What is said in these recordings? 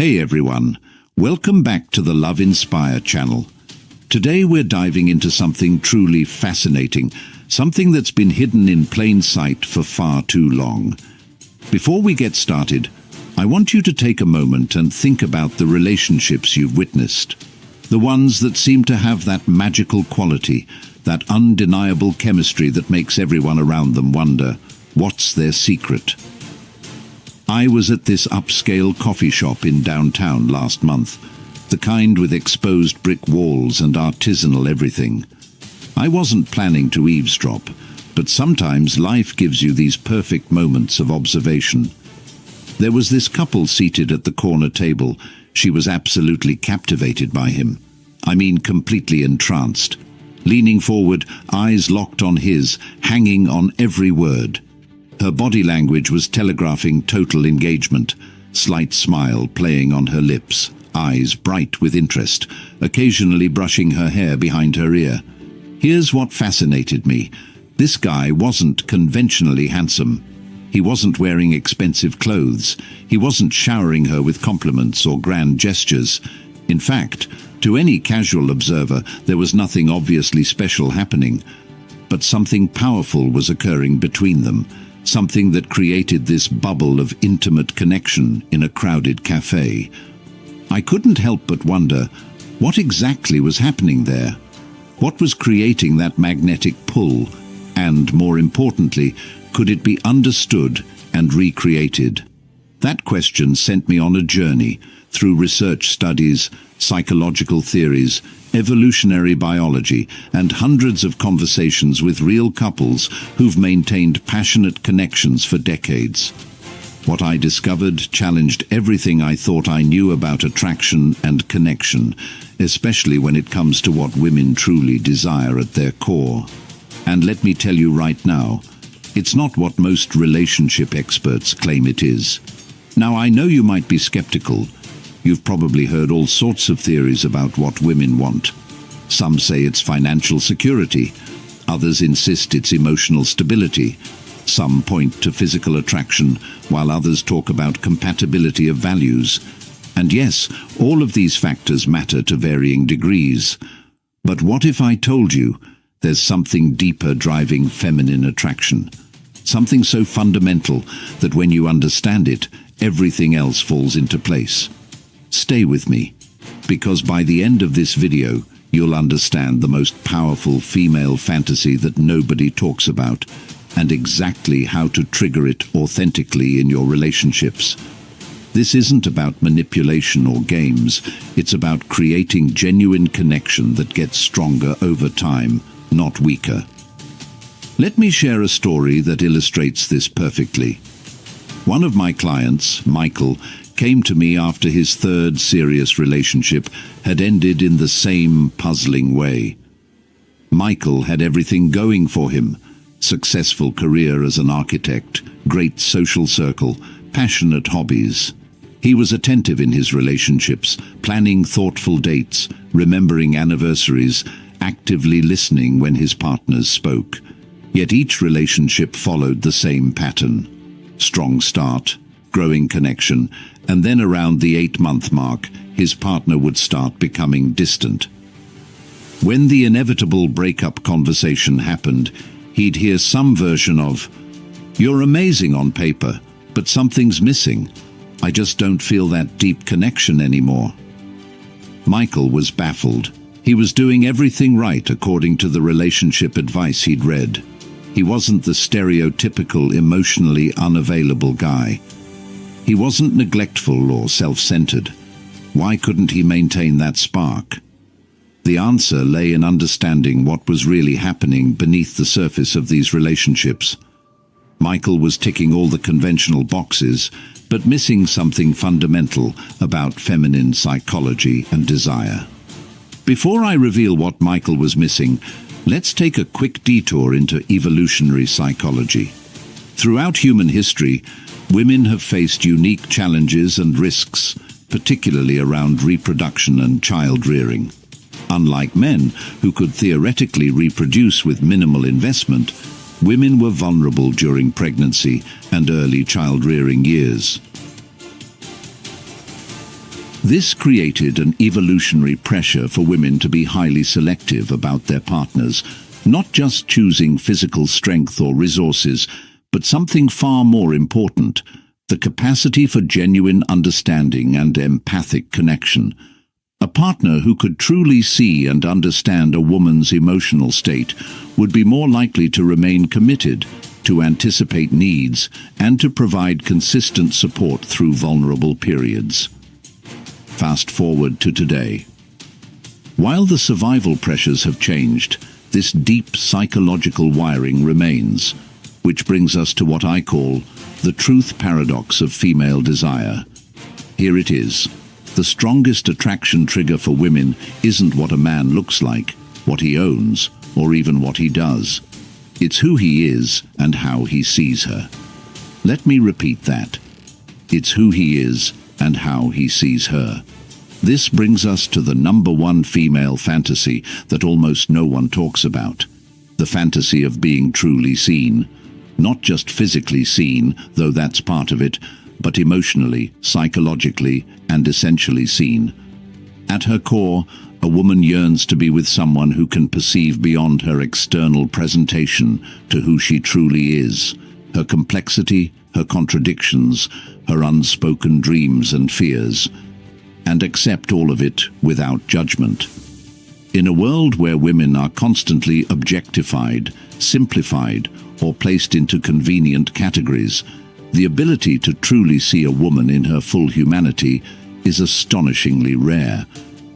Hey everyone, welcome back to the Love Inspire channel. Today we're diving into something truly fascinating, something that's been hidden in plain sight for far too long. Before we get started, I want you to take a moment and think about the relationships you've witnessed. The ones that seem to have that magical quality, that undeniable chemistry that makes everyone around them wonder, what's their secret? I was at this upscale coffee shop in downtown last month, the kind with exposed brick walls and artisanal everything. I wasn't planning to eavesdrop, but sometimes life gives you these perfect moments of observation. There was this couple seated at the corner table. She was absolutely captivated by him. I mean, completely entranced. Leaning forward, eyes locked on his, hanging on every word. Her body language was telegraphing total engagement, slight smile playing on her lips, eyes bright with interest, occasionally brushing her hair behind her ear. Here's what fascinated me. This guy wasn't conventionally handsome. He wasn't wearing expensive clothes. He wasn't showering her with compliments or grand gestures. In fact, to any casual observer, there was nothing obviously special happening. But something powerful was occurring between them. Something that created this bubble of intimate connection in a crowded cafe. I couldn't help but wonder, what exactly was happening there? What was creating that magnetic pull? And, more importantly, could it be understood and recreated? That question sent me on a journey through research studies, psychological theories, evolutionary biology, and hundreds of conversations with real couples who've maintained passionate connections for decades. What I discovered challenged everything I thought I knew about attraction and connection, especially when it comes to what women truly desire at their core. And let me tell you right now, it's not what most relationship experts claim it is. Now, I know you might be skeptical. You've probably heard all sorts of theories about what women want. Some say it's financial security. Others insist it's emotional stability. Some point to physical attraction, while others talk about compatibility of values. And yes, all of these factors matter to varying degrees. But what if I told you there's something deeper driving feminine attraction? Something so fundamental that when you understand it, everything else falls into place. Stay with me, because by the end of this video, you'll understand the most powerful female fantasy that nobody talks about, and exactly how to trigger it authentically in your relationships. This isn't about manipulation or games. It's about creating genuine connection that gets stronger over time, not weaker. Let me share a story that illustrates this perfectly. One of my clients, Michael, came to me after his third serious relationship had ended in the same puzzling way. Michael had everything going for him: successful career as an architect, great social circle, passionate hobbies. He was attentive in his relationships, planning thoughtful dates, remembering anniversaries, actively listening when his partners spoke. Yet each relationship followed the same pattern: strong start, growing connection, and then around the 8-month mark, his partner would start becoming distant. When the inevitable breakup conversation happened, he'd hear some version of, "You're amazing on paper, but something's missing. I just don't feel that deep connection anymore." Michael was baffled. He was doing everything right according to the relationship advice he'd read. He wasn't the stereotypical emotionally unavailable guy. He wasn't neglectful or self-centered. Why couldn't he maintain that spark? The answer lay in understanding what was really happening beneath the surface of these relationships. Michael was ticking all the conventional boxes, but missing something fundamental about feminine psychology and desire. Before I reveal what Michael was missing, let's take a quick detour into evolutionary psychology. Throughout human history, women have faced unique challenges and risks, particularly around reproduction and child-rearing. Unlike men, who could theoretically reproduce with minimal investment, women were vulnerable during pregnancy and early child-rearing years. This created an evolutionary pressure for women to be highly selective about their partners, not just choosing physical strength or resources, but something far more important, the capacity for genuine understanding and empathic connection. A partner who could truly see and understand a woman's emotional state would be more likely to remain committed, to anticipate needs, and to provide consistent support through vulnerable periods. Fast forward to today. While the survival pressures have changed, this deep psychological wiring remains, which brings us to what I call the truth paradox of female desire. Here it is. The strongest attraction trigger for women isn't what a man looks like, what he owns, or even what he does. It's who he is and how he sees her. Let me repeat that. It's who he is and how he sees her. This brings us to the number one female fantasy that almost no one talks about. The fantasy of being truly seen. Not just physically seen, though that's part of it, but emotionally, psychologically, and essentially seen. At her core, a woman yearns to be with someone who can perceive beyond her external presentation to who she truly is, her complexity, her contradictions, her unspoken dreams and fears, and accept all of it without judgment. In a world where women are constantly objectified, simplified, or placed into convenient categories, the ability to truly see a woman in her full humanity is astonishingly rare.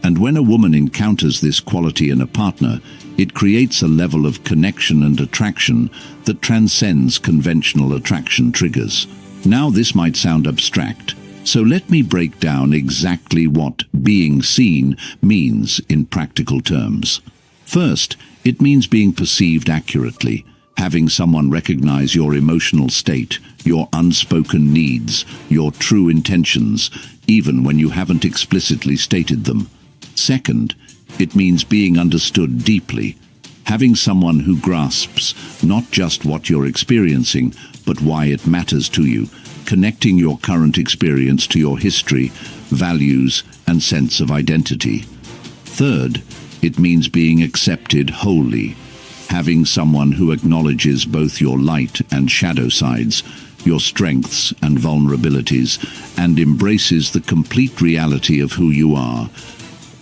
And when a woman encounters this quality in a partner, it creates a level of connection and attraction that transcends conventional attraction triggers. Now, this might sound abstract, so let me break down exactly what being seen means in practical terms. First, it means being perceived accurately, having someone recognize your emotional state, your unspoken needs, your true intentions, even when you haven't explicitly stated them. Second, it means being understood deeply, having someone who grasps not just what you're experiencing, but why it matters to you, connecting your current experience to your history, values, and sense of identity. Third, it means being accepted wholly, having someone who acknowledges both your light and shadow sides, your strengths and vulnerabilities, and embraces the complete reality of who you are.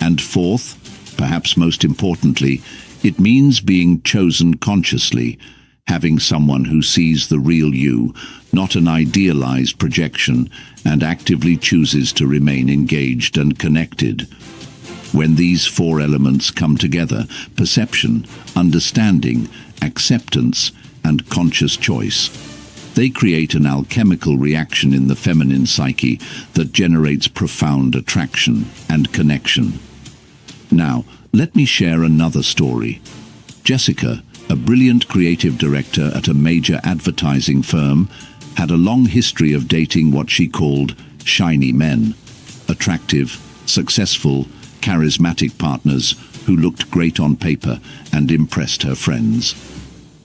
And fourth, perhaps most importantly, it means being chosen consciously, having someone who sees the real you, not an idealized projection, and actively chooses to remain engaged and connected. When these four elements come together, perception, understanding, acceptance, and conscious choice, they create an alchemical reaction in the feminine psyche that generates profound attraction and connection. Now, let me share another story. Jessica, a brilliant creative director at a major advertising firm, had a long history of dating what she called shiny men, attractive, successful, charismatic partners who looked great on paper and impressed her friends.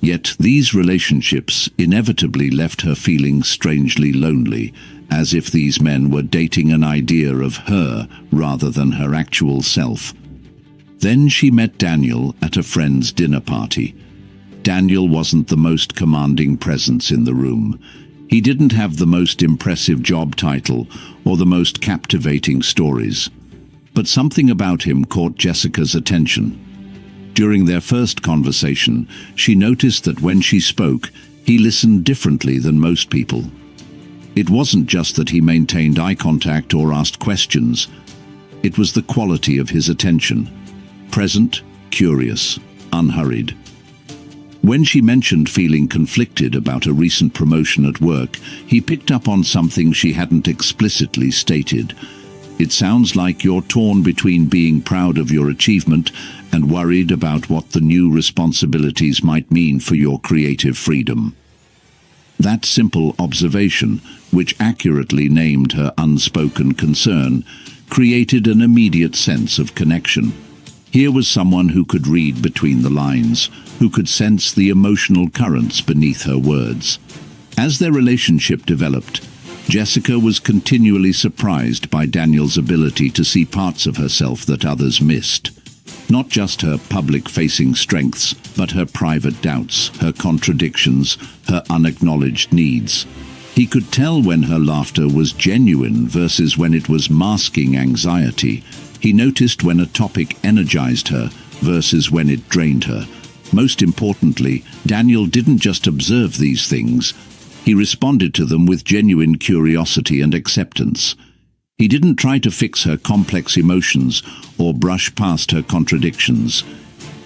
Yet these relationships inevitably left her feeling strangely lonely, as if these men were dating an idea of her rather than her actual self. Then she met Daniel at a friend's dinner party. Daniel wasn't the most commanding presence in the room. He didn't have the most impressive job title or the most captivating stories. But something about him caught Jessica's attention. During their first conversation, she noticed that when she spoke, he listened differently than most people. It wasn't just that he maintained eye contact or asked questions. It was the quality of his attention. Present, curious, unhurried. When she mentioned feeling conflicted about a recent promotion at work, he picked up on something she hadn't explicitly stated. It sounds like you're torn between being proud of your achievement and worried about what the new responsibilities might mean for your creative freedom. That simple observation, which accurately named her unspoken concern, created an immediate sense of connection. Here was someone who could read between the lines, who could sense the emotional currents beneath her words. As their relationship developed, Jessica was continually surprised by Daniel's ability to see parts of herself that others missed. Not just her public-facing strengths, but her private doubts, her contradictions, her unacknowledged needs. He could tell when her laughter was genuine versus when it was masking anxiety. He noticed when a topic energized her versus when it drained her. Most importantly, Daniel didn't just observe these things. He responded to them with genuine curiosity and acceptance. He didn't try to fix her complex emotions or brush past her contradictions.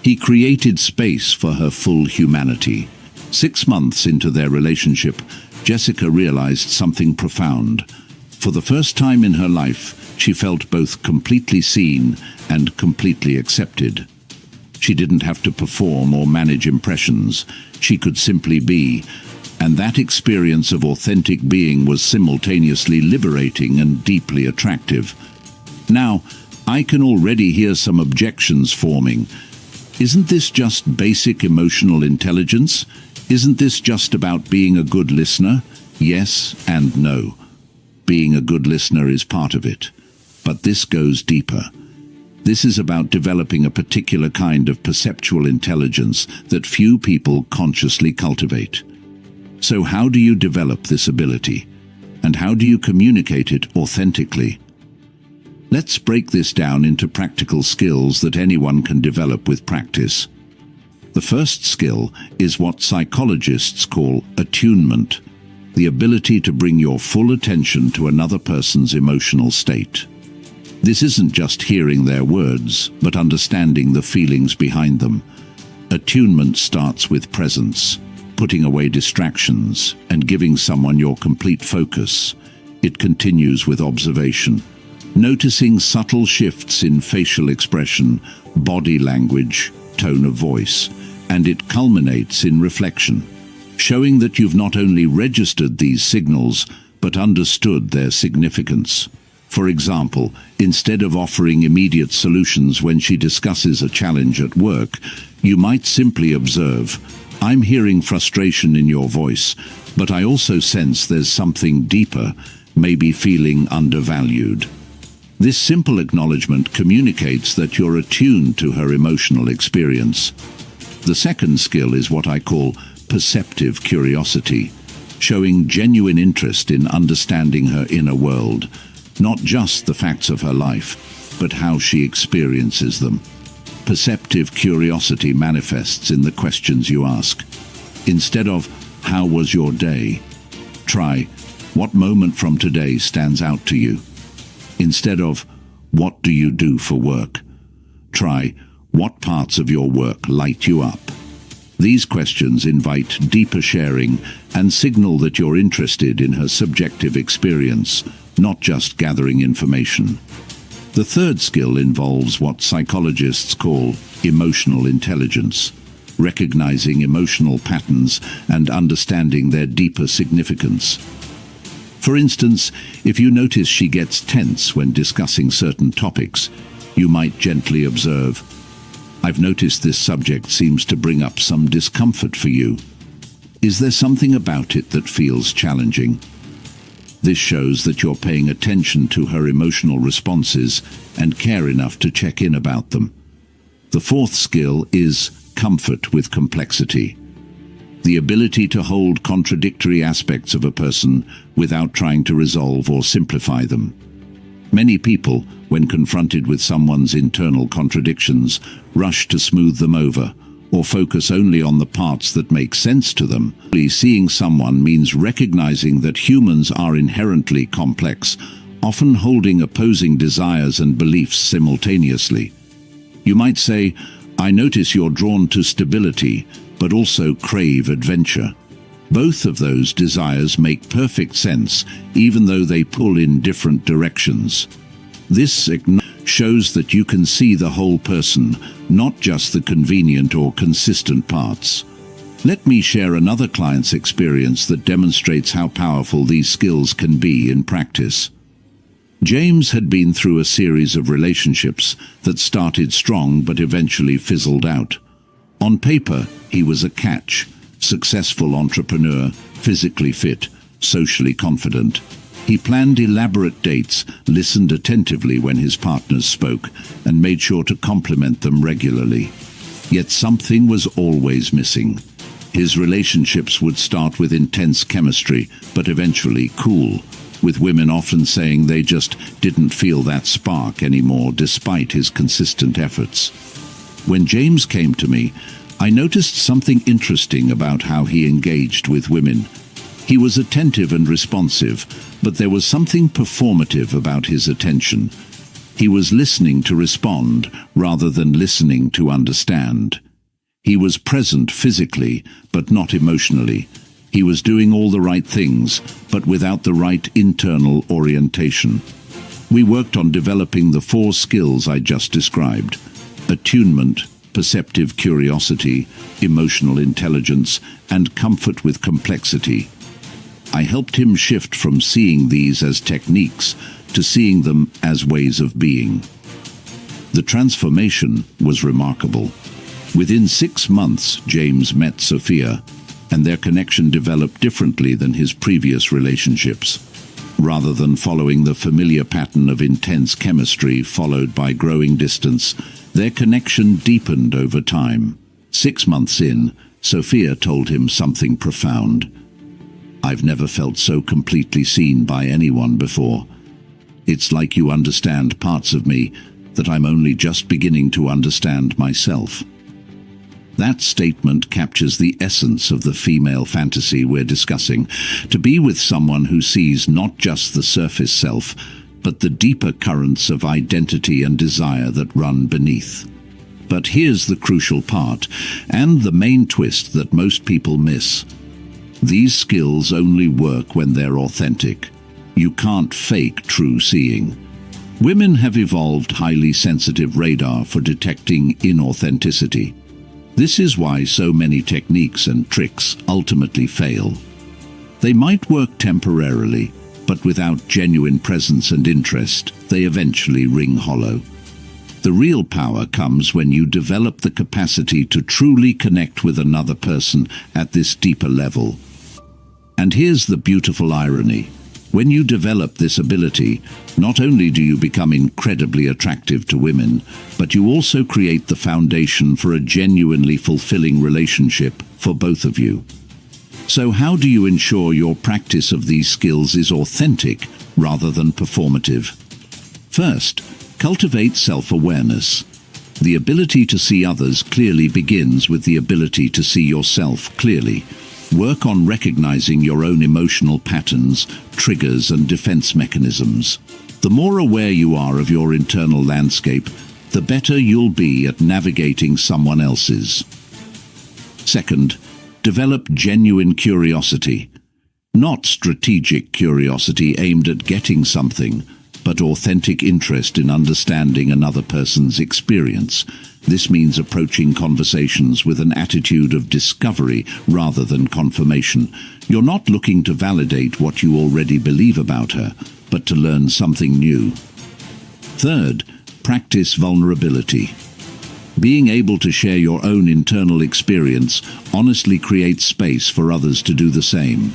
He created space for her full humanity. 6 months into their relationship, Jessica realized something profound. For the first time in her life, she felt both completely seen and completely accepted. She didn't have to perform or manage impressions. She could simply be. And that experience of authentic being was simultaneously liberating and deeply attractive. Now, I can already hear some objections forming. Isn't this just basic emotional intelligence? Isn't this just about being a good listener? Yes and no. Being a good listener is part of it. But this goes deeper. This is about developing a particular kind of perceptual intelligence that few people consciously cultivate. So how do you develop this ability? And how do you communicate it authentically? Let's break this down into practical skills that anyone can develop with practice. The first skill is what psychologists call attunement, the ability to bring your full attention to another person's emotional state. This isn't just hearing their words, but understanding the feelings behind them. Attunement starts with presence, putting away distractions and giving someone your complete focus. It continues with observation, noticing subtle shifts in facial expression, body language, tone of voice, and it culminates in reflection, showing that you've not only registered these signals, but understood their significance. For example, instead of offering immediate solutions when she discusses a challenge at work, you might simply observe, "I'm hearing frustration in your voice, but I also sense there's something deeper, maybe feeling undervalued." This simple acknowledgement communicates that you're attuned to her emotional experience. The second skill is what I call perceptive curiosity, showing genuine interest in understanding her inner world, not just the facts of her life, but how she experiences them. Perceptive curiosity manifests in the questions you ask. Instead of, "How was your day?" try, "What moment from today stands out to you?" Instead of, "What do you do for work?" try, "What parts of your work light you up?" These questions invite deeper sharing and signal that you're interested in her subjective experience, not just gathering information. The third skill involves what psychologists call emotional intelligence, recognizing emotional patterns and understanding their deeper significance. For instance, if you notice she gets tense when discussing certain topics, you might gently observe, "I've noticed this subject seems to bring up some discomfort for you. Is there something about it that feels challenging?" This shows that you're paying attention to her emotional responses and care enough to check in about them. The fourth skill is comfort with complexity, the ability to hold contradictory aspects of a person without trying to resolve or simplify them. Many people, when confronted with someone's internal contradictions, rush to smooth them over or focus only on the parts that make sense to them. Seeing someone means recognizing that humans are inherently complex, often holding opposing desires and beliefs simultaneously. You might say, "I notice you're drawn to stability, but also crave adventure." Both of those desires make perfect sense, even though they pull in different directions. This shows that you can see the whole person, not just the convenient or consistent parts. Let me share another client's experience that demonstrates how powerful these skills can be in practice. James had been through a series of relationships that started strong but eventually fizzled out. On paper, he was a catch, successful entrepreneur, physically fit, socially confident. He planned elaborate dates, listened attentively when his partners spoke, and made sure to compliment them regularly. Yet something was always missing. His relationships would start with intense chemistry, but eventually cool, with women often saying they just didn't feel that spark anymore despite his consistent efforts. When James came to me, I noticed something interesting about how he engaged with women. He was attentive and responsive, but there was something performative about his attention. He was listening to respond rather than listening to understand. He was present physically, but not emotionally. He was doing all the right things, but without the right internal orientation. We worked on developing the 4 skills I just described: attunement, perceptive curiosity, emotional intelligence, and comfort with complexity. I helped him shift from seeing these as techniques to seeing them as ways of being. The transformation was remarkable. Within 6 months, James met Sophia, and their connection developed differently than his previous relationships. Rather than following the familiar pattern of intense chemistry followed by growing distance, their connection deepened over time. 6 months in, Sophia told him something profound. "I've never felt so completely seen by anyone before. It's like you understand parts of me that I'm only just beginning to understand myself." That statement captures the essence of the female fantasy we're discussing: to be with someone who sees not just the surface self, but the deeper currents of identity and desire that run beneath. But here's the crucial part, and the main twist that most people miss. These skills only work when they're authentic. You can't fake true seeing. Women have evolved highly sensitive radar for detecting inauthenticity. This is why so many techniques and tricks ultimately fail. They might work temporarily, but without genuine presence and interest, they eventually ring hollow. The real power comes when you develop the capacity to truly connect with another person at this deeper level. And here's the beautiful irony. When you develop this ability, not only do you become incredibly attractive to women, but you also create the foundation for a genuinely fulfilling relationship for both of you. So how do you ensure your practice of these skills is authentic rather than performative? First, cultivate self-awareness. The ability to see others clearly begins with the ability to see yourself clearly. Work on recognizing your own emotional patterns, triggers, and defense mechanisms. The more aware you are of your internal landscape, the better you'll be at navigating someone else's. Second, develop genuine curiosity. Not strategic curiosity aimed at getting something, but authentic interest in understanding another person's experience. This means approaching conversations with an attitude of discovery rather than confirmation. You're not looking to validate what you already believe about her, but to learn something new. Third, practice vulnerability. Being able to share your own internal experience honestly creates space for others to do the same.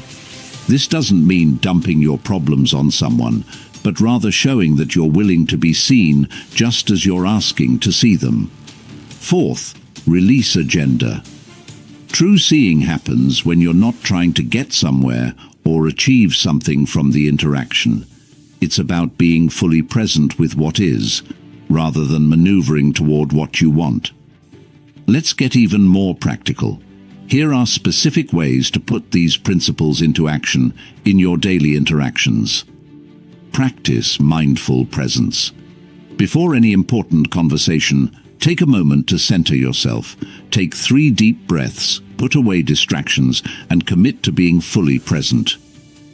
This doesn't mean dumping your problems on someone, but rather showing that you're willing to be seen just as you're asking to see them. Fourth, release agenda. True seeing happens when you're not trying to get somewhere or achieve something from the interaction. It's about being fully present with what is, rather than maneuvering toward what you want. Let's get even more practical. Here are specific ways to put these principles into action in your daily interactions. Practice mindful presence. Before any important conversation, take a moment to center yourself. Take 3 deep breaths, put away distractions, and commit to being fully present.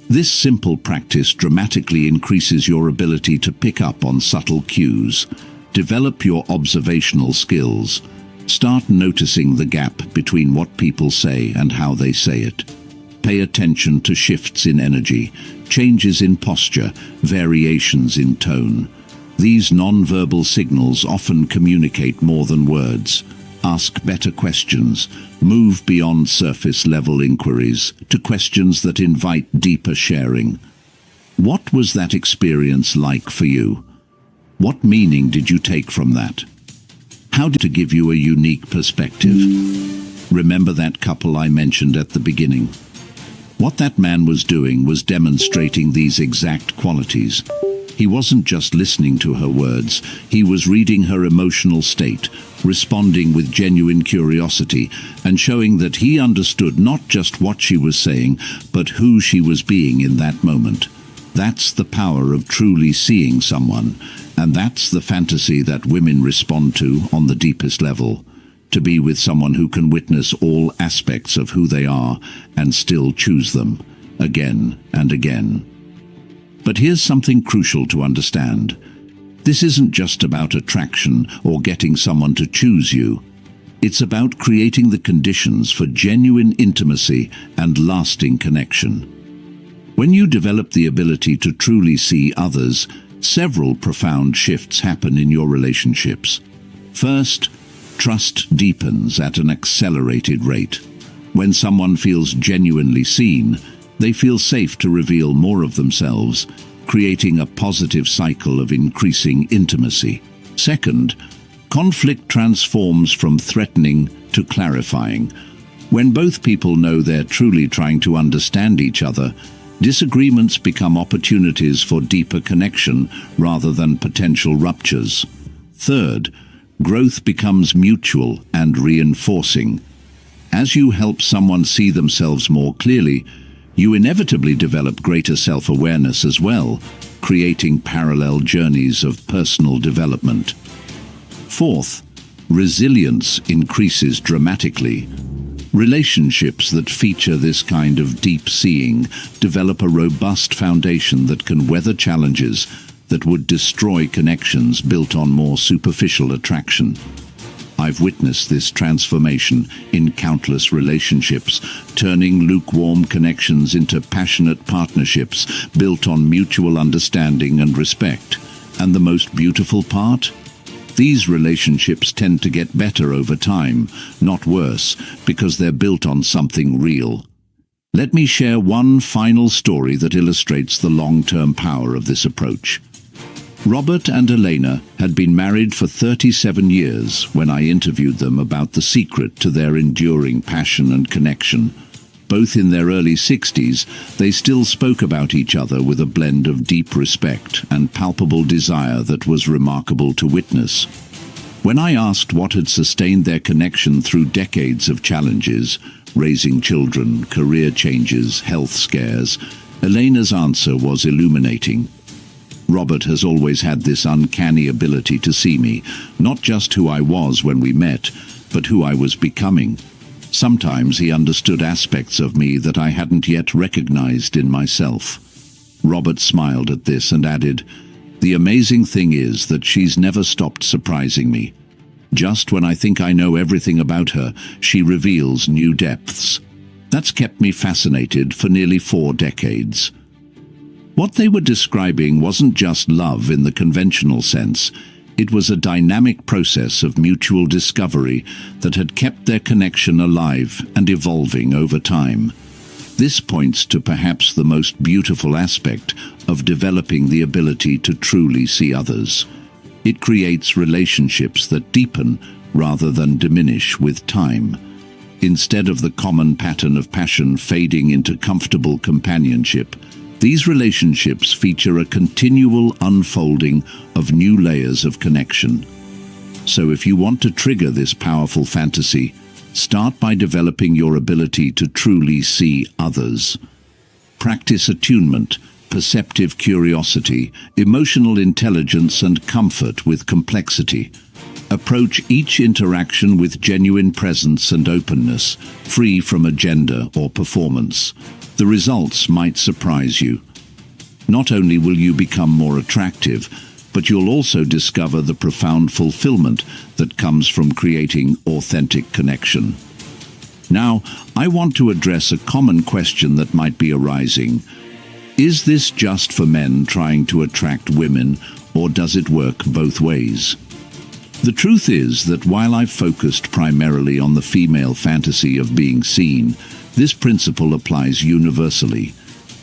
This simple practice dramatically increases your ability to pick up on subtle cues. Develop your observational skills. Start noticing the gap between what people say and how they say it. Pay attention to shifts in energy, changes in posture, variations in tone. These non-verbal signals often communicate more than words. Ask better questions. Move beyond surface-level inquiries to questions that invite deeper sharing. What was that experience like for you? What meaning did you take from that? How did it give you a unique perspective? Remember that couple I mentioned at the beginning? What that man was doing was demonstrating these exact qualities. He wasn't just listening to her words, he was reading her emotional state, responding with genuine curiosity, and showing that he understood not just what she was saying, but who she was being in that moment. That's the power of truly seeing someone, and that's the fantasy that women respond to on the deepest level. To be with someone who can witness all aspects of who they are and still choose them, again and again. But here's something crucial to understand. This isn't just about attraction or getting someone to choose you. It's about creating the conditions for genuine intimacy and lasting connection. When you develop the ability to truly see others, several profound shifts happen in your relationships. First, trust deepens at an accelerated rate. When someone feels genuinely seen, they feel safe to reveal more of themselves, creating a positive cycle of increasing intimacy. Second, conflict transforms from threatening to clarifying. When both people know they're truly trying to understand each other, disagreements become opportunities for deeper connection rather than potential ruptures. Third, growth becomes mutual and reinforcing. As you help someone see themselves more clearly, you inevitably develop greater self-awareness as well, creating parallel journeys of personal development. Fourth, resilience increases dramatically. Relationships that feature this kind of deep seeing develop a robust foundation that can weather challenges that would destroy connections built on more superficial attraction. I've witnessed this transformation in countless relationships, turning lukewarm connections into passionate partnerships built on mutual understanding and respect. And the most beautiful part? These relationships tend to get better over time, not worse, because they're built on something real. Let me share one final story that illustrates the long-term power of this approach. Robert and Elena had been married for 37 years when I interviewed them about the secret to their enduring passion and connection. Both in their early 60s, they still spoke about each other with a blend of deep respect and palpable desire that was remarkable to witness. When I asked what had sustained their connection through decades of challenges, raising children, career changes, health scares, Elena's answer was illuminating. Robert has always had this uncanny ability to see me, not just who I was when we met, but who I was becoming. Sometimes he understood aspects of me that I hadn't yet recognized in myself. Robert smiled at this and added, "The amazing thing is that she's never stopped surprising me. Just when I think I know everything about her, she reveals new depths." That's kept me fascinated for nearly 4 decades. What they were describing wasn't just love in the conventional sense. It was a dynamic process of mutual discovery that had kept their connection alive and evolving over time. This points to perhaps the most beautiful aspect of developing the ability to truly see others. It creates relationships that deepen rather than diminish with time. Instead of the common pattern of passion fading into comfortable companionship, these relationships feature a continual unfolding of new layers of connection. So if you want to trigger this powerful fantasy, start by developing your ability to truly see others. Practice attunement, perceptive curiosity, emotional intelligence, and comfort with complexity. Approach each interaction with genuine presence and openness, free from agenda or performance. The results might surprise you. Not only will you become more attractive, but you'll also discover the profound fulfillment that comes from creating authentic connection. Now, I want to address a common question that might be arising. Is this just for men trying to attract women, or does it work both ways? The truth is that while I've focused primarily on the female fantasy of being seen, this principle applies universally.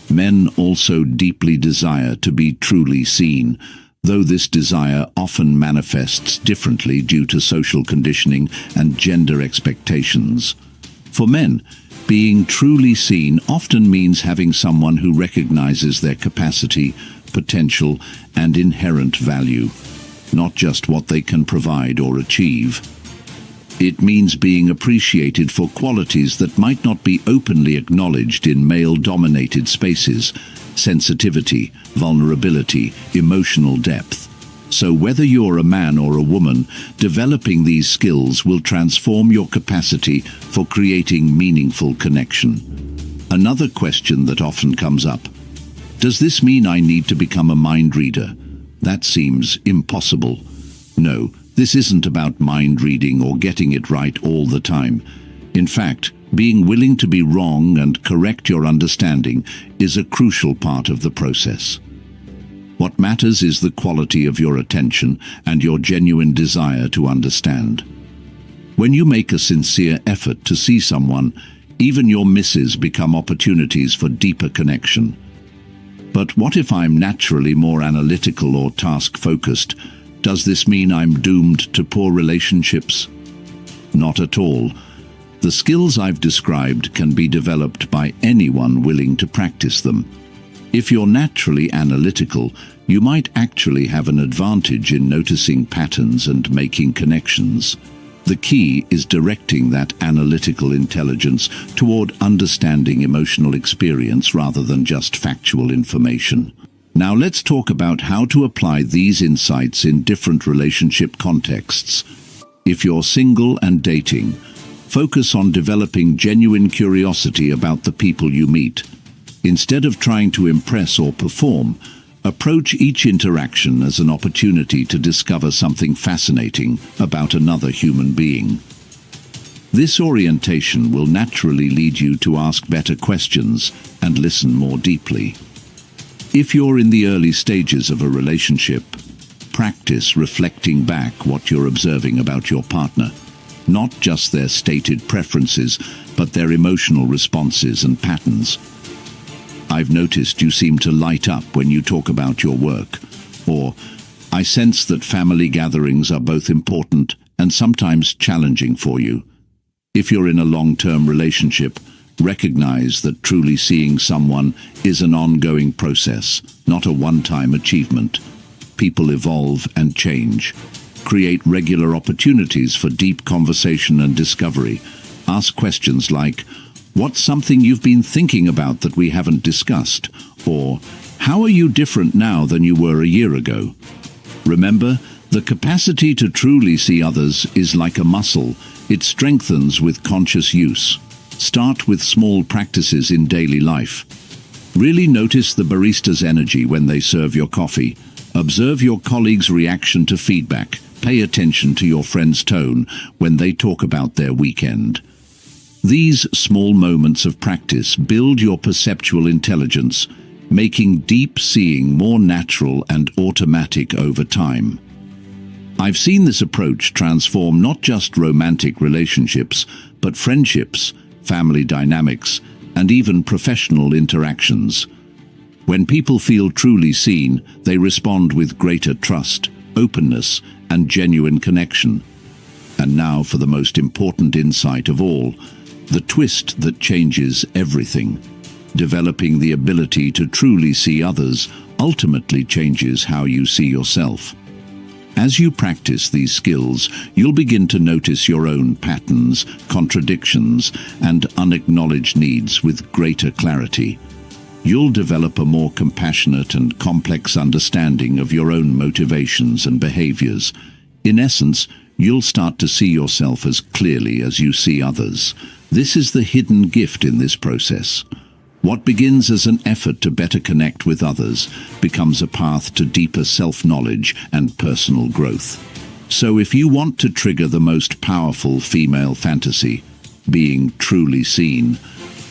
Men also deeply desire to be truly seen, though this desire often manifests differently due to social conditioning and gender expectations. For men, being truly seen often means having someone who recognizes their capacity, potential, and inherent value, not just what they can provide or achieve. It means being appreciated for qualities that might not be openly acknowledged in male-dominated spaces: sensitivity, vulnerability, emotional depth. So whether you're a man or a woman, developing these skills will transform your capacity for creating meaningful connection. Another question that often comes up: does this mean I need to become a mind reader? That seems impossible. No, this isn't about mind reading or getting it right all the time. In fact, being willing to be wrong and correct your understanding is a crucial part of the process. What matters is the quality of your attention and your genuine desire to understand. When you make a sincere effort to see someone, even your misses become opportunities for deeper connection. But what if I'm naturally more analytical or task-focused? Does this mean I'm doomed to poor relationships? Not at all. The skills I've described can be developed by anyone willing to practice them. If you're naturally analytical, you might actually have an advantage in noticing patterns and making connections. The key is directing that analytical intelligence toward understanding emotional experience rather than just factual information. Now let's talk about how to apply these insights in different relationship contexts. If you're single and dating, focus on developing genuine curiosity about the people you meet. Instead of trying to impress or perform, approach each interaction as an opportunity to discover something fascinating about another human being. This orientation will naturally lead you to ask better questions and listen more deeply. If you're in the early stages of a relationship, practice reflecting back what you're observing about your partner, not just their stated preferences, but their emotional responses and patterns. I've noticed you seem to light up when you talk about your work, or I sense that family gatherings are both important and sometimes challenging for you. If you're in a long-term relationship, recognize that truly seeing someone is an ongoing process, not a one-time achievement. People evolve and change. Create regular opportunities for deep conversation and discovery. Ask questions like, what's something you've been thinking about that we haven't discussed? Or, how are you different now than you were a year ago? Remember, the capacity to truly see others is like a muscle. It strengthens with conscious use. Start with small practices in daily life. Really notice the barista's energy when they serve your coffee. Observe your colleagues' reaction to feedback. Pay attention to your friend's tone when they talk about their weekend. These small moments of practice build your perceptual intelligence, making deep seeing more natural and automatic over time. I've seen this approach transform not just romantic relationships, but friendships, family dynamics, and even professional interactions. When people feel truly seen, they respond with greater trust, openness, and genuine connection. And now for the most important insight of all, the twist that changes everything. Developing the ability to truly see others ultimately changes how you see yourself. As you practice these skills, you'll begin to notice your own patterns, contradictions, and unacknowledged needs with greater clarity. You'll develop a more compassionate and complex understanding of your own motivations and behaviors. In essence, you'll start to see yourself as clearly as you see others. This is the hidden gift in this process. What begins as an effort to better connect with others becomes a path to deeper self-knowledge and personal growth. So if you want to trigger the most powerful female fantasy, being truly seen,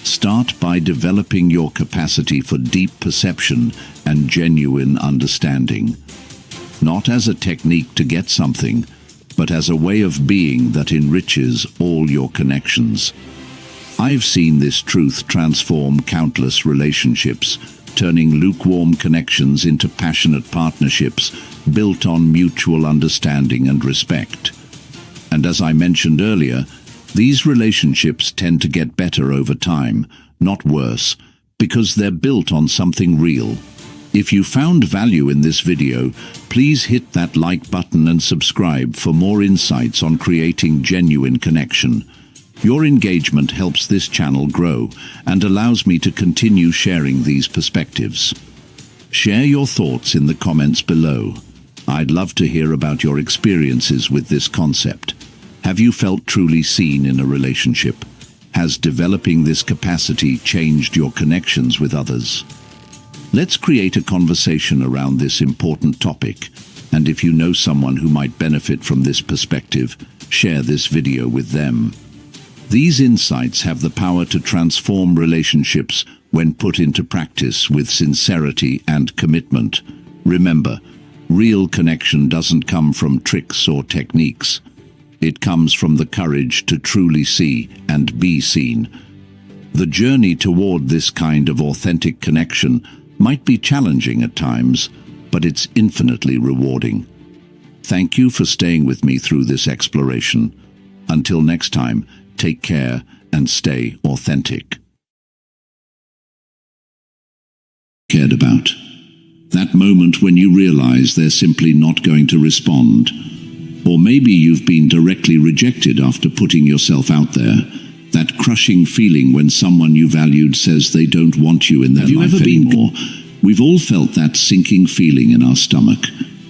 start by developing your capacity for deep perception and genuine understanding. Not as a technique to get something, but as a way of being that enriches all your connections. I've seen this truth transform countless relationships, turning lukewarm connections into passionate partnerships built on mutual understanding and respect. And as I mentioned earlier, these relationships tend to get better over time, not worse, because they're built on something real. If you found value in this video, please hit that like button and subscribe for more insights on creating genuine connection. Your engagement helps this channel grow and allows me to continue sharing these perspectives. Share your thoughts in the comments below. I'd love to hear about your experiences with this concept. Have you felt truly seen in a relationship? Has developing this capacity changed your connections with others? Let's create a conversation around this important topic. And if you know someone who might benefit from this perspective, share this video with them. These insights have the power to transform relationships when put into practice with sincerity and commitment. Remember, real connection doesn't come from tricks or techniques. It comes from the courage to truly see and be seen. The journey toward this kind of authentic connection might be challenging at times, but it's infinitely rewarding. Thank you for staying with me through this exploration. Until next time, take care and stay authentic. Cared about. That moment when you realize they're simply not going to respond. Or maybe you've been directly rejected after putting yourself out there. That crushing feeling when someone you valued says they don't want you in their life anymore. We've all felt that sinking feeling in our stomach.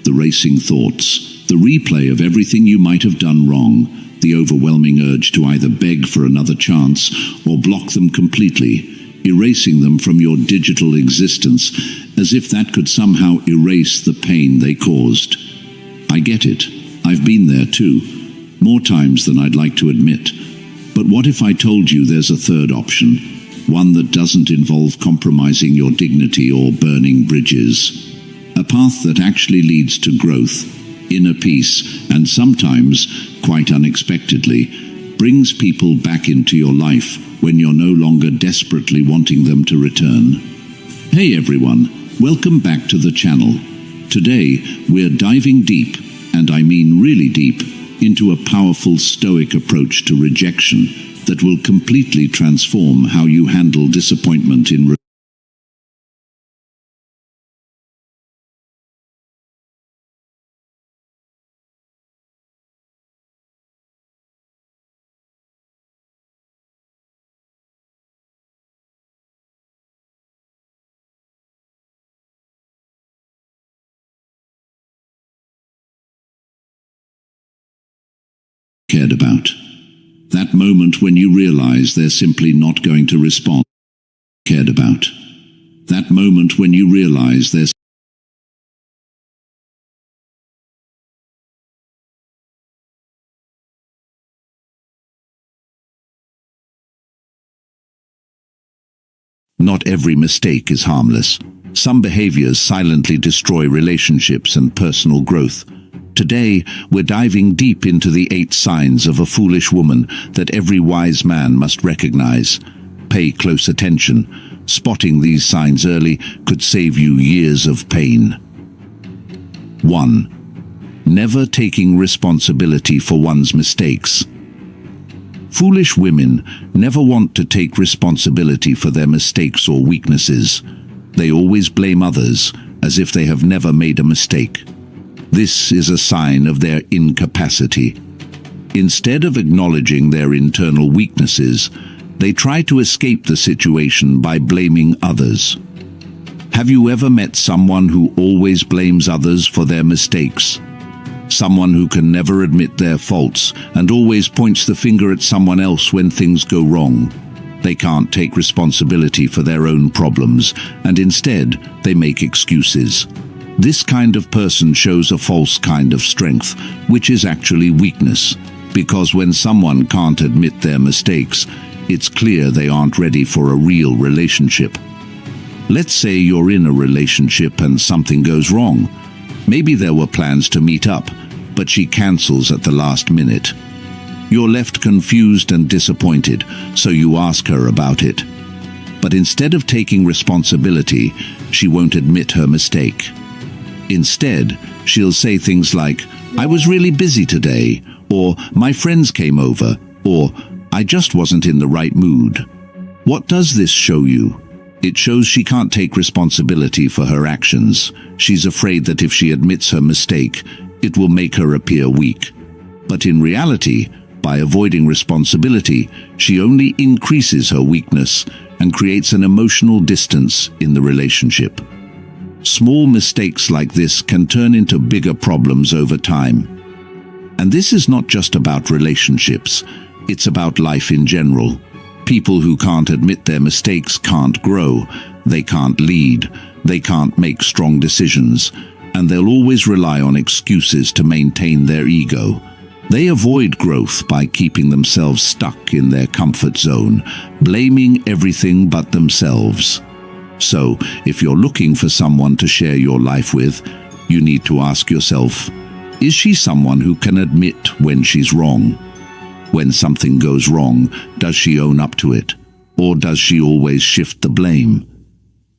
The racing thoughts, the replay of everything you might have done wrong, the overwhelming urge to either beg for another chance or block them completely, erasing them from your digital existence, as if that could somehow erase the pain they caused. I get it. I've been there too, more times than I'd like to admit. But what if I told you there's a third option, one that doesn't involve compromising your dignity or burning bridges? A path that actually leads to growth, inner peace, and sometimes, quite unexpectedly, brings people back into your life when you're no longer desperately wanting them to return. Hey everyone, welcome back to the channel. Today, we're diving deep, and I mean really deep, into a powerful Stoic approach to rejection that will completely transform how you handle disappointment in cared about. That moment when you realize they're simply not going to respond. Cared about. That moment when you realize there's Not every mistake is harmless. Some behaviors silently destroy relationships and personal growth. Today, we're diving deep into the 8 signs of a foolish woman that every wise man must recognize. Pay close attention. Spotting these signs early could save you years of pain. 1. Never taking responsibility for one's mistakes. Foolish women never want to take responsibility for their mistakes or weaknesses. They always blame others, as if they have never made a mistake. This is a sign of their incapacity. Instead of acknowledging their internal weaknesses, they try to escape the situation by blaming others. Have you ever met someone who always blames others for their mistakes? Someone who can never admit their faults and always points the finger at someone else when things go wrong. They can't take responsibility for their own problems, and instead they make excuses. This kind of person shows a false kind of strength, which is actually weakness, because when someone can't admit their mistakes, it's clear they aren't ready for a real relationship. Let's say you're in a relationship and something goes wrong. Maybe there were plans to meet up, but she cancels at the last minute. You're left confused and disappointed, so you ask her about it. But instead of taking responsibility, she won't admit her mistake. Instead, she'll say things like, "I was really busy today," or "My friends came over," or "I just wasn't in the right mood." What does this show you? It shows she can't take responsibility for her actions. She's afraid that if she admits her mistake, it will make her appear weak. But in reality, by avoiding responsibility, she only increases her weakness and creates an emotional distance in the relationship. Small mistakes like this can turn into bigger problems over time. And this is not just about relationships, it's about life in general. People who can't admit their mistakes can't grow, they can't lead, they can't make strong decisions, and they'll always rely on excuses to maintain their ego. They avoid growth by keeping themselves stuck in their comfort zone, blaming everything but themselves. So, if you're looking for someone to share your life with, you need to ask yourself, is she someone who can admit when she's wrong? When something goes wrong, does she own up to it? Or does she always shift the blame?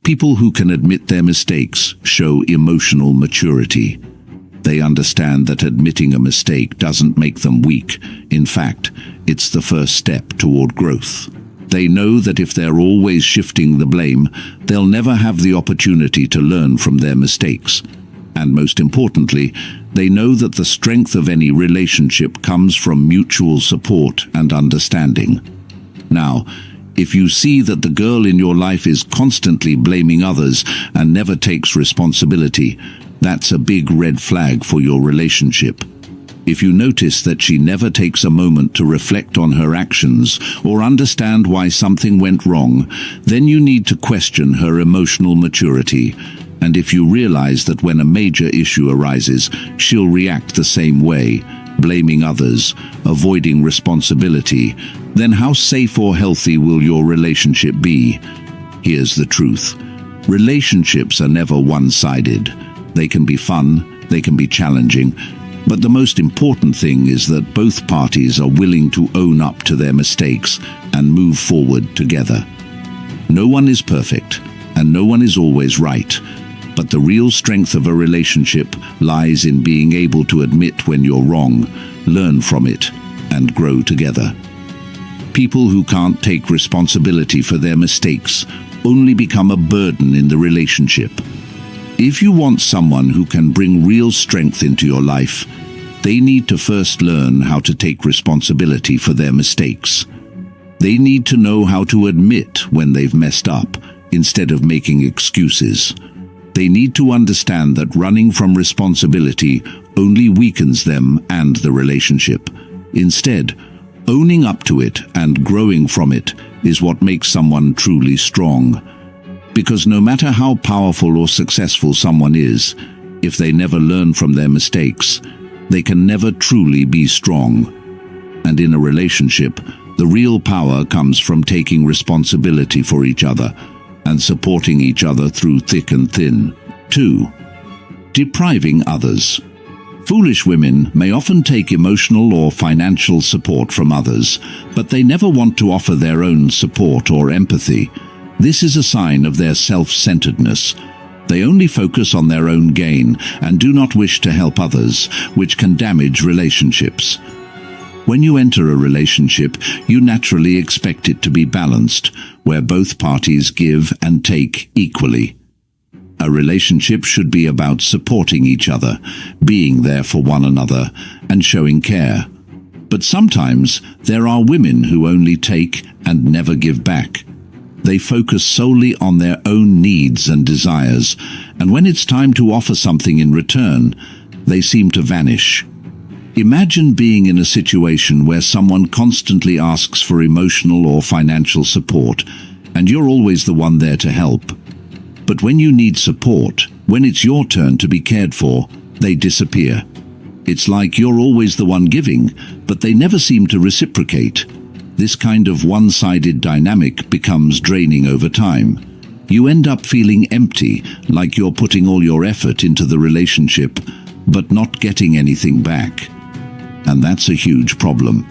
People who can admit their mistakes show emotional maturity. They understand that admitting a mistake doesn't make them weak. In fact, it's the first step toward growth. They know that if they're always shifting the blame, they'll never have the opportunity to learn from their mistakes. And most importantly, they know that the strength of any relationship comes from mutual support and understanding. Now, if you see that the girl in your life is constantly blaming others and never takes responsibility, that's a big red flag for your relationship. If you notice that she never takes a moment to reflect on her actions or understand why something went wrong, then you need to question her emotional maturity. And if you realize that when a major issue arises, she'll react the same way, blaming others, avoiding responsibility, then how safe or healthy will your relationship be? Here's the truth. Relationships are never one-sided. They can be fun, they can be challenging, but the most important thing is that both parties are willing to own up to their mistakes and move forward together. No one is perfect, and no one is always right, but the real strength of a relationship lies in being able to admit when you're wrong, learn from it, and grow together. People who can't take responsibility for their mistakes only become a burden in the relationship. If you want someone who can bring real strength into your life, they need to first learn how to take responsibility for their mistakes. They need to know how to admit when they've messed up, instead of making excuses. They need to understand that running from responsibility only weakens them and the relationship. Instead, owning up to it and growing from it is what makes someone truly strong. Because no matter how powerful or successful someone is, if they never learn from their mistakes, they can never truly be strong. And in a relationship, the real power comes from taking responsibility for each other and supporting each other through thick and thin. 2. Depriving others. Foolish women may often take emotional or financial support from others, but they never want to offer their own support or empathy. This is a sign of their self-centeredness. They only focus on their own gain and do not wish to help others, which can damage relationships. When you enter a relationship, you naturally expect it to be balanced, where both parties give and take equally. A relationship should be about supporting each other, being there for one another, and showing care. But sometimes there are women who only take and never give back. They focus solely on their own needs and desires, and when it's time to offer something in return, they seem to vanish. Imagine being in a situation where someone constantly asks for emotional or financial support, and you're always the one there to help. But when you need support, when it's your turn to be cared for, they disappear. It's like you're always the one giving, but they never seem to reciprocate. This kind of one-sided dynamic becomes draining over time. You end up feeling empty, like you're putting all your effort into the relationship, but not getting anything back. And that's a huge problem.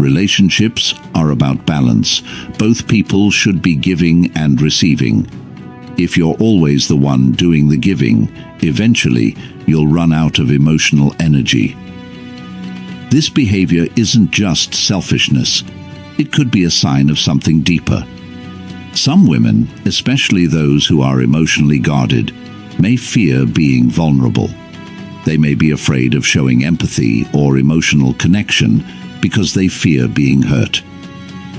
Relationships are about balance. Both people should be giving and receiving. If you're always the one doing the giving, eventually you'll run out of emotional energy. This behavior isn't just selfishness. It could be a sign of something deeper. Some women, especially those who are emotionally guarded, may fear being vulnerable. They may be afraid of showing empathy or emotional connection because they fear being hurt.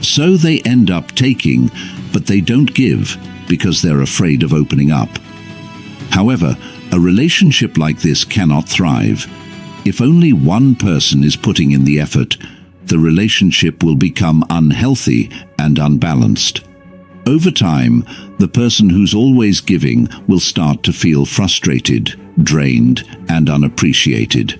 So they end up taking, but they don't give because they're afraid of opening up. However, a relationship like this cannot thrive. If only one person is putting in the effort, the relationship will become unhealthy and unbalanced. Over time, the person who's always giving will start to feel frustrated, drained, and unappreciated.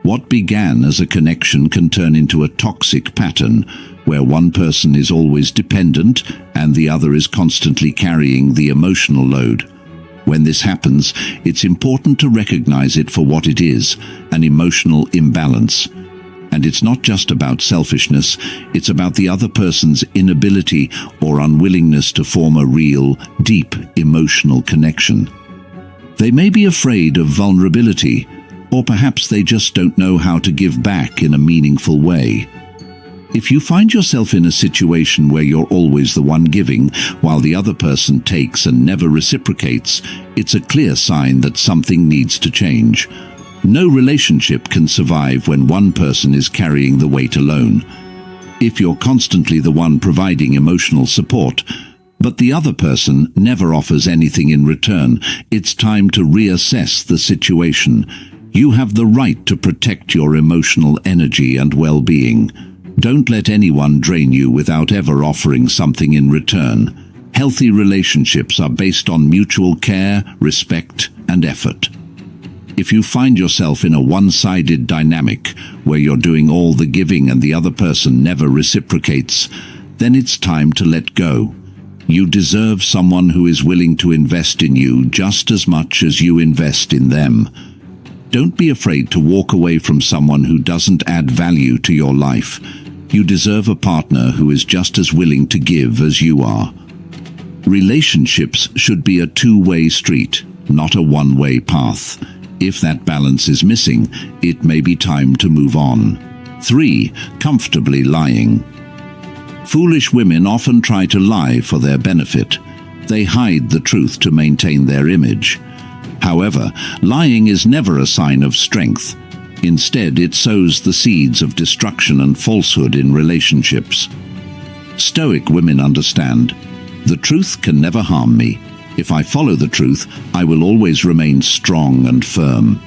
What began as a connection can turn into a toxic pattern, where one person is always dependent and the other is constantly carrying the emotional load. When this happens, it's important to recognize it for what it is, an emotional imbalance. And it's not just about selfishness, it's about the other person's inability or unwillingness to form a real, deep emotional connection. They may be afraid of vulnerability, or perhaps they just don't know how to give back in a meaningful way. If you find yourself in a situation where you're always the one giving, while the other person takes and never reciprocates, it's a clear sign that something needs to change. No relationship can survive when one person is carrying the weight alone. If you're constantly the one providing emotional support, but the other person never offers anything in return, it's time to reassess the situation. You have the right to protect your emotional energy and well-being. Don't let anyone drain you without ever offering something in return. Healthy relationships are based on mutual care, respect, and effort. If you find yourself in a one-sided dynamic where you're doing all the giving and the other person never reciprocates, then it's time to let go. You deserve someone who is willing to invest in you just as much as you invest in them. Don't be afraid to walk away from someone who doesn't add value to your life. You deserve a partner who is just as willing to give as you are. Relationships should be a two-way street, not a one-way path. If that balance is missing, it may be time to move on. 3. Comfortably lying. Foolish women often try to lie for their benefit. They hide the truth to maintain their image. However, lying is never a sign of strength. Instead, it sows the seeds of destruction and falsehood in relationships. Stoic women understand, the truth can never harm me. If I follow the truth, I will always remain strong and firm.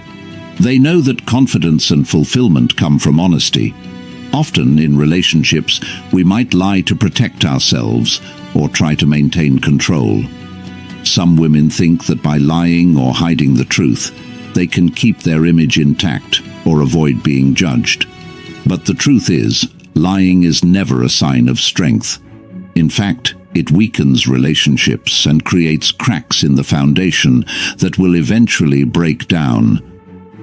They know that confidence and fulfillment come from honesty. Often in relationships, we might lie to protect ourselves or try to maintain control. Some women think that by lying or hiding the truth, they can keep their image intact or avoid being judged. But the truth is, lying is never a sign of strength. In fact, it weakens relationships and creates cracks in the foundation that will eventually break down.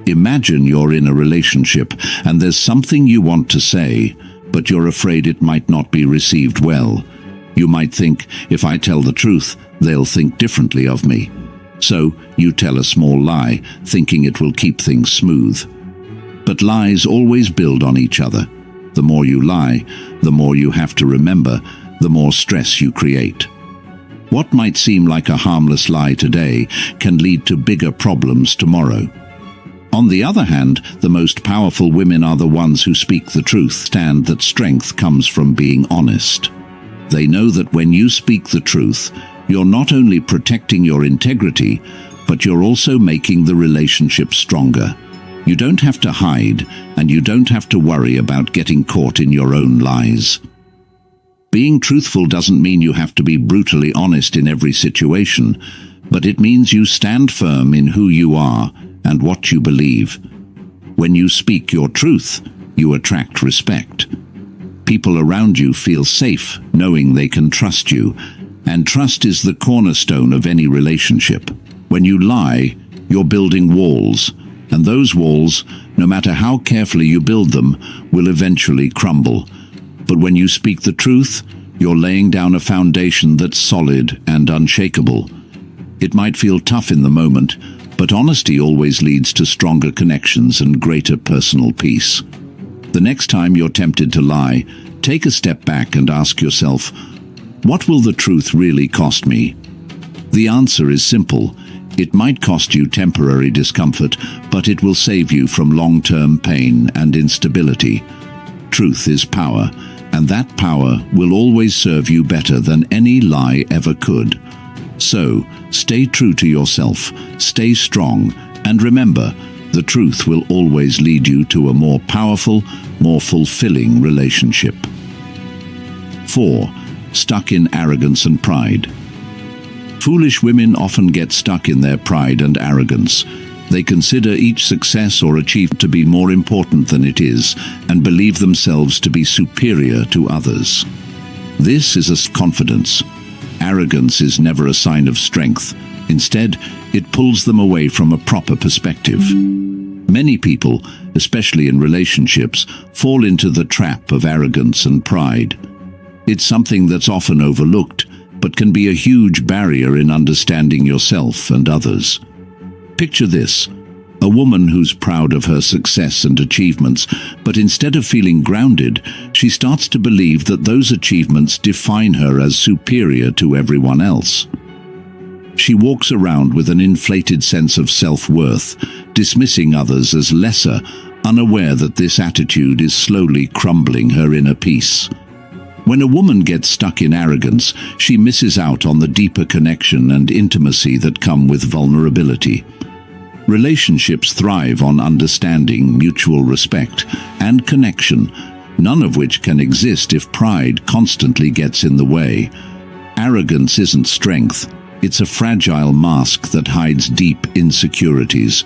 Imagine you're in a relationship and there's something you want to say, but you're afraid it might not be received well. You might think, if I tell the truth, they'll think differently of me. So you tell a small lie, thinking it will keep things smooth. But lies always build on each other. The more you lie, the more you have to remember, the more stress you create. What might seem like a harmless lie today can lead to bigger problems tomorrow. On the other hand, the most powerful women are the ones who speak the truth, and that strength comes from being honest. They know that when you speak the truth, you're not only protecting your integrity, but you're also making the relationship stronger. You don't have to hide, and you don't have to worry about getting caught in your own lies. Being truthful doesn't mean you have to be brutally honest in every situation, but it means you stand firm in who you are and what you believe. When you speak your truth, you attract respect. People around you feel safe knowing they can trust you, and trust is the cornerstone of any relationship. When you lie, you're building walls, and those walls, no matter how carefully you build them, will eventually crumble. But when you speak the truth, you're laying down a foundation that's solid and unshakable. It might feel tough in the moment, but honesty always leads to stronger connections and greater personal peace. The next time you're tempted to lie, take a step back and ask yourself, what will the truth really cost me? The answer is simple. It might cost you temporary discomfort, but it will save you from long-term pain and instability. Truth is power, and that power will always serve you better than any lie ever could. So, stay true to yourself, stay strong, and remember, the truth will always lead you to a more powerful, more fulfilling relationship. 4. Stuck in arrogance and pride. Foolish women often get stuck in their pride and arrogance. They consider each success or achievement to be more important than it is, and believe themselves to be superior to others. This is a confidence. Arrogance is never a sign of strength. Instead, it pulls them away from a proper perspective. Many people, especially in relationships, fall into the trap of arrogance and pride. It's something that's often overlooked, but can be a huge barrier in understanding yourself and others. Picture this: a woman who's proud of her success and achievements, but instead of feeling grounded, she starts to believe that those achievements define her as superior to everyone else. She walks around with an inflated sense of self-worth, dismissing others as lesser, unaware that this attitude is slowly crumbling her inner peace. When a woman gets stuck in arrogance, she misses out on the deeper connection and intimacy that come with vulnerability. Relationships thrive on understanding, mutual respect, and connection, none of which can exist if pride constantly gets in the way. Arrogance isn't strength. It's a fragile mask that hides deep insecurities.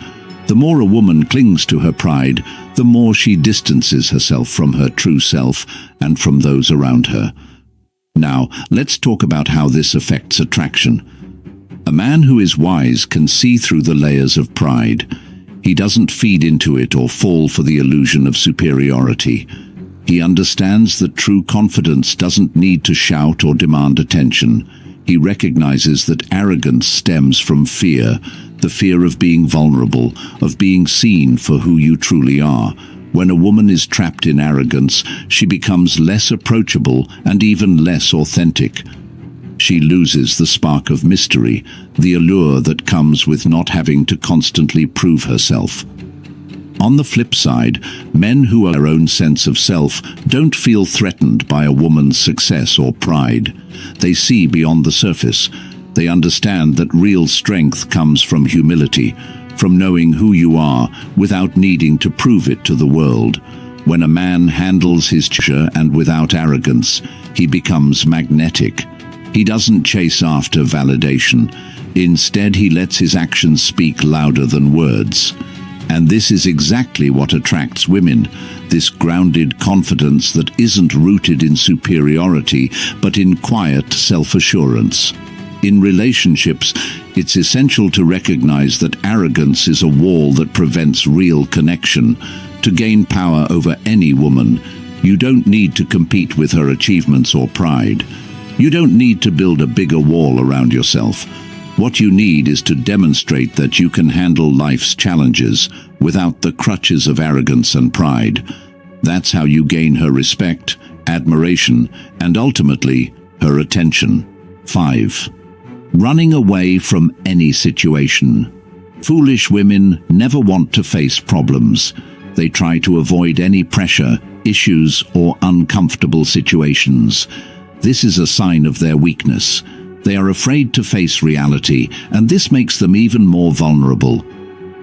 The more a woman clings to her pride, the more she distances herself from her true self and from those around her. Now, let's talk about how this affects attraction. A man who is wise can see through the layers of pride. He doesn't feed into it or fall for the illusion of superiority. He understands that true confidence doesn't need to shout or demand attention. He recognizes that arrogance stems from fear, the fear of being vulnerable, of being seen for who you truly are. When a woman is trapped in arrogance, she becomes less approachable and even less authentic. She loses the spark of mystery, the allure that comes with not having to constantly prove herself. On the flip side, men who are their own sense of self don't feel threatened by a woman's success or pride. They see beyond the surface. They understand that real strength comes from humility, from knowing who you are without needing to prove it to the world. When a man handles his treasure and without arrogance, he becomes magnetic. He doesn't chase after validation. Instead, he lets his actions speak louder than words. And this is exactly what attracts women, this grounded confidence that isn't rooted in superiority, but in quiet self-assurance. In relationships, it's essential to recognize that arrogance is a wall that prevents real connection. To gain power over any woman, you don't need to compete with her achievements or pride. You don't need to build a bigger wall around yourself. What you need is to demonstrate that you can handle life's challenges without the crutches of arrogance and pride. That's how you gain her respect, admiration, and ultimately, her attention. 5. Running away from any situation. Foolish women never want to face problems. They try to avoid any pressure, issues, or uncomfortable situations. This is a sign of their weakness. They are afraid to face reality, and this makes them even more vulnerable.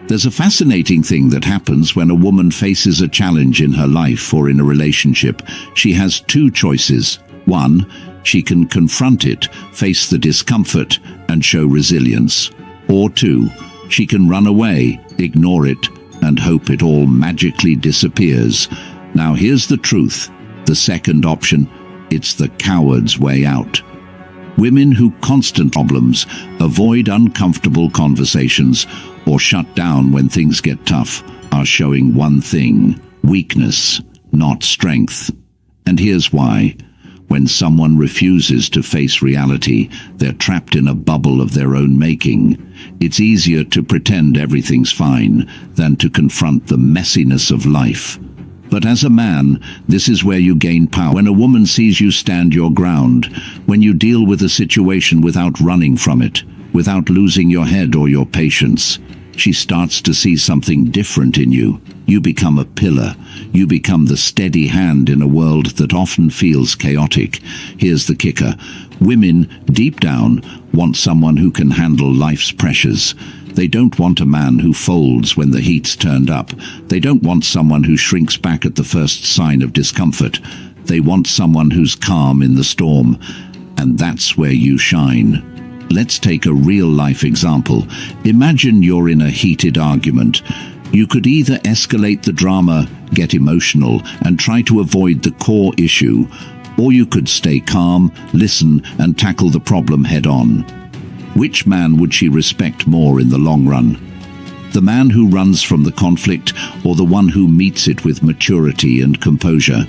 There's a fascinating thing that happens when a woman faces a challenge in her life or in a relationship. She has two choices. 1, she can confront it, face the discomfort, and show resilience. Or 2, she can run away, ignore it, and hope it all magically disappears. Now here's the truth. The second option, it's the coward's way out. Women who constantly problems, avoid uncomfortable conversations, or shut down when things get tough, are showing one thing: weakness, not strength. And here's why. When someone refuses to face reality, they're trapped in a bubble of their own making. It's easier to pretend everything's fine than to confront the messiness of life. But as a man, this is where you gain power. When a woman sees you stand your ground, when you deal with a situation without running from it, without losing your head or your patience, she starts to see something different in you. You become a pillar. You become the steady hand in a world that often feels chaotic. Here's the kicker. Women, deep down, want someone who can handle life's pressures. They don't want a man who folds when the heat's turned up. They don't want someone who shrinks back at the first sign of discomfort. They want someone who's calm in the storm. And that's where you shine. Let's take a real-life example. Imagine you're in a heated argument. You could either escalate the drama, get emotional, and try to avoid the core issue, or you could stay calm, listen, and tackle the problem head-on. Which man would she respect more in the long run? The man who runs from the conflict, or the one who meets it with maturity and composure?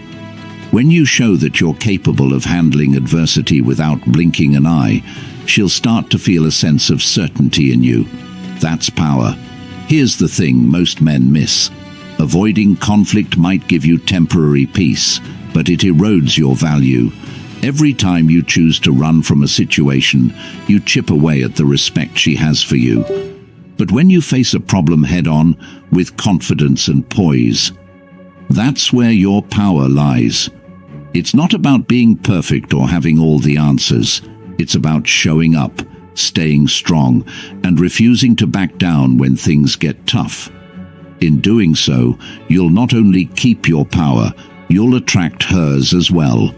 When you show that you're capable of handling adversity without blinking an eye, she'll start to feel a sense of certainty in you. That's power. Here's the thing most men miss. Avoiding conflict might give you temporary peace, but it erodes your value. Every time you choose to run from a situation, you chip away at the respect she has for you. But when you face a problem head-on, with confidence and poise, that's where your power lies. It's not about being perfect or having all the answers. It's about showing up, staying strong, and refusing to back down when things get tough. In doing so, you'll not only keep your power, you'll attract hers as well.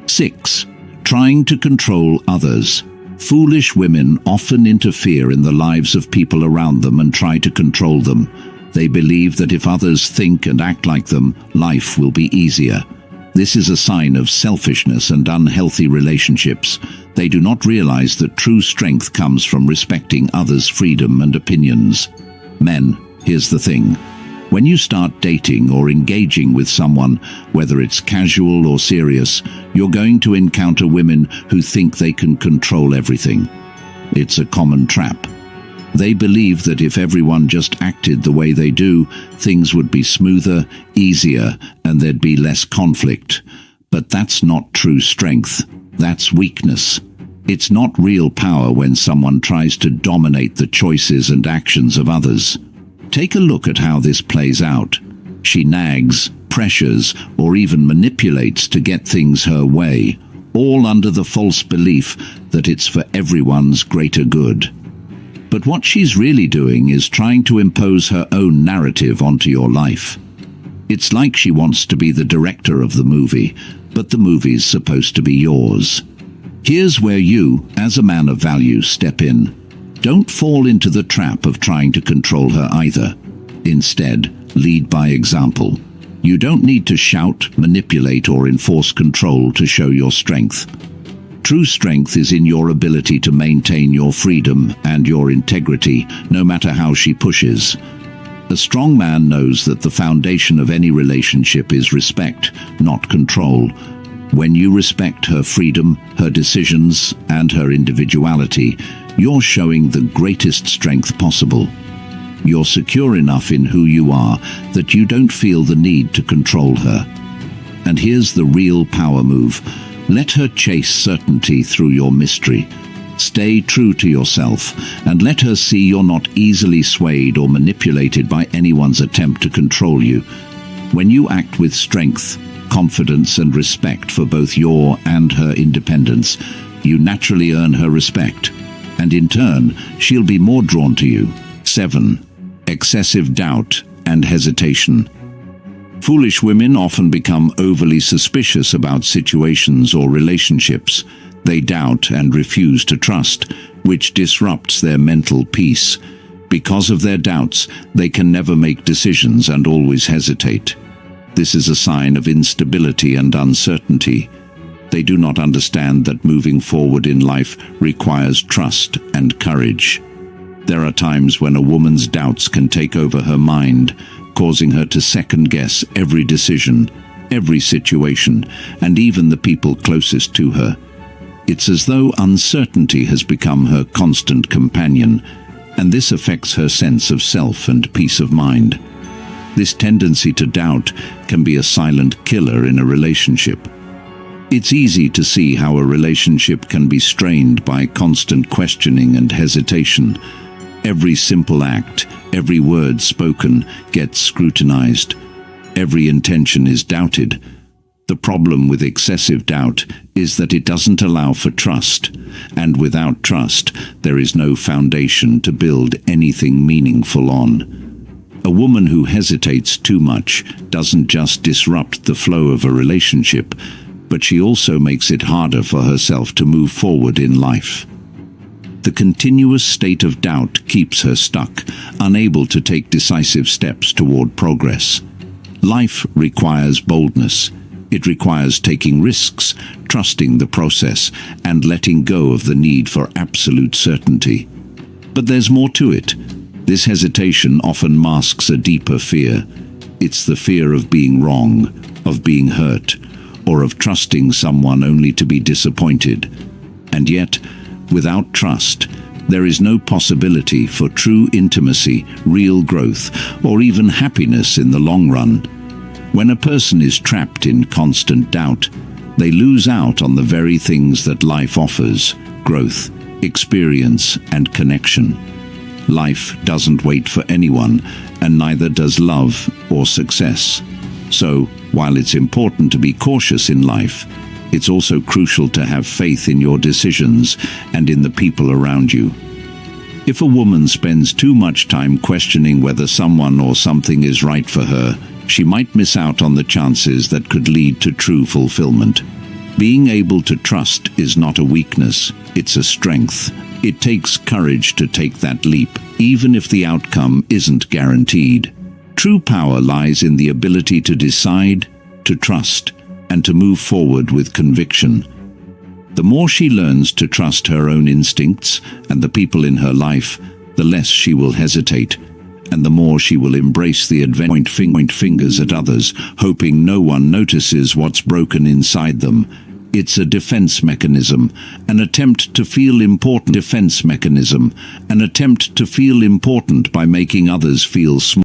6. Trying to control others. Foolish women often interfere in the lives of people around them and try to control them. They believe that if others think and act like them, life will be easier. This is a sign of selfishness and unhealthy relationships. They do not realize that true strength comes from respecting others' freedom and opinions. Men, here's the thing. When you start dating or engaging with someone, whether it's casual or serious, you're going to encounter women who think they can control everything. It's a common trap. They believe that if everyone just acted the way they do, things would be smoother, easier, and there'd be less conflict. But that's not true strength. That's weakness. It's not real power when someone tries to dominate the choices and actions of others. Take a look at how this plays out. She nags, pressures, or even manipulates to get things her way, all under the false belief that it's for everyone's greater good. But what she's really doing is trying to impose her own narrative onto your life. It's like she wants to be the director of the movie, but the movie's supposed to be yours. Here's where you, as a man of value, step in. Don't fall into the trap of trying to control her either. Instead, lead by example. You don't need to shout, manipulate, or enforce control to show your strength. True strength is in your ability to maintain your freedom and your integrity, no matter how she pushes. A strong man knows that the foundation of any relationship is respect, not control. When you respect her freedom, her decisions, and her individuality, you're showing the greatest strength possible. You're secure enough in who you are that you don't feel the need to control her. And here's the real power move. Let her chase certainty through your mystery. Stay true to yourself, and let her see you're not easily swayed or manipulated by anyone's attempt to control you. When you act with strength, confidence, and respect for both your and her independence, you naturally earn her respect, and in turn, she'll be more drawn to you. 7. Excessive doubt and hesitation. Foolish women often become overly suspicious about situations or relationships. They doubt and refuse to trust, which disrupts their mental peace. Because of their doubts, they can never make decisions and always hesitate. This is a sign of instability and uncertainty. They do not understand that moving forward in life requires trust and courage. There are times when a woman's doubts can take over her mind, causing her to second-guess every decision. every situation, and even the people closest to her. It's as though uncertainty has become her constant companion, and this affects her sense of self and peace of mind. This tendency to doubt can be a silent killer in a relationship. It's easy to see how a relationship can be strained by constant questioning and hesitation. Every simple act, every word spoken gets scrutinized. Every intention is doubted. The problem with excessive doubt is that it doesn't allow for trust, and without trust, there is no foundation to build anything meaningful on. A woman who hesitates too much doesn't just disrupt the flow of a relationship, but she also makes it harder for herself to move forward in life. The continuous state of doubt keeps her stuck, unable to take decisive steps toward progress. Life requires boldness. It requires taking risks, trusting the process, and letting go of the need for absolute certainty. But there's more to it. This hesitation often masks a deeper fear. It's the fear of being wrong, of being hurt, or of trusting someone only to be disappointed. And yet, without trust, there is no possibility for true intimacy, real growth, or even happiness in the long run. When a person is trapped in constant doubt, they lose out on the very things that life offers: growth, experience, and connection. Life doesn't wait for anyone, and neither does love or success. So, while it's important to be cautious in life, it's also crucial to have faith in your decisions and in the people around you. If a woman spends too much time questioning whether someone or something is right for her, she might miss out on the chances that could lead to true fulfillment. Being able to trust is not a weakness, it's a strength. It takes courage to take that leap, even if the outcome isn't guaranteed. True power lies in the ability to decide, to trust, and to move forward with conviction. The more she learns to trust her own instincts and the people in her life, the less she will hesitate, and the more she will embrace the adventure. Point fingers at others, hoping no one notices what's broken inside them. It's a defense mechanism, an attempt to feel important. An attempt to feel important by making others feel small.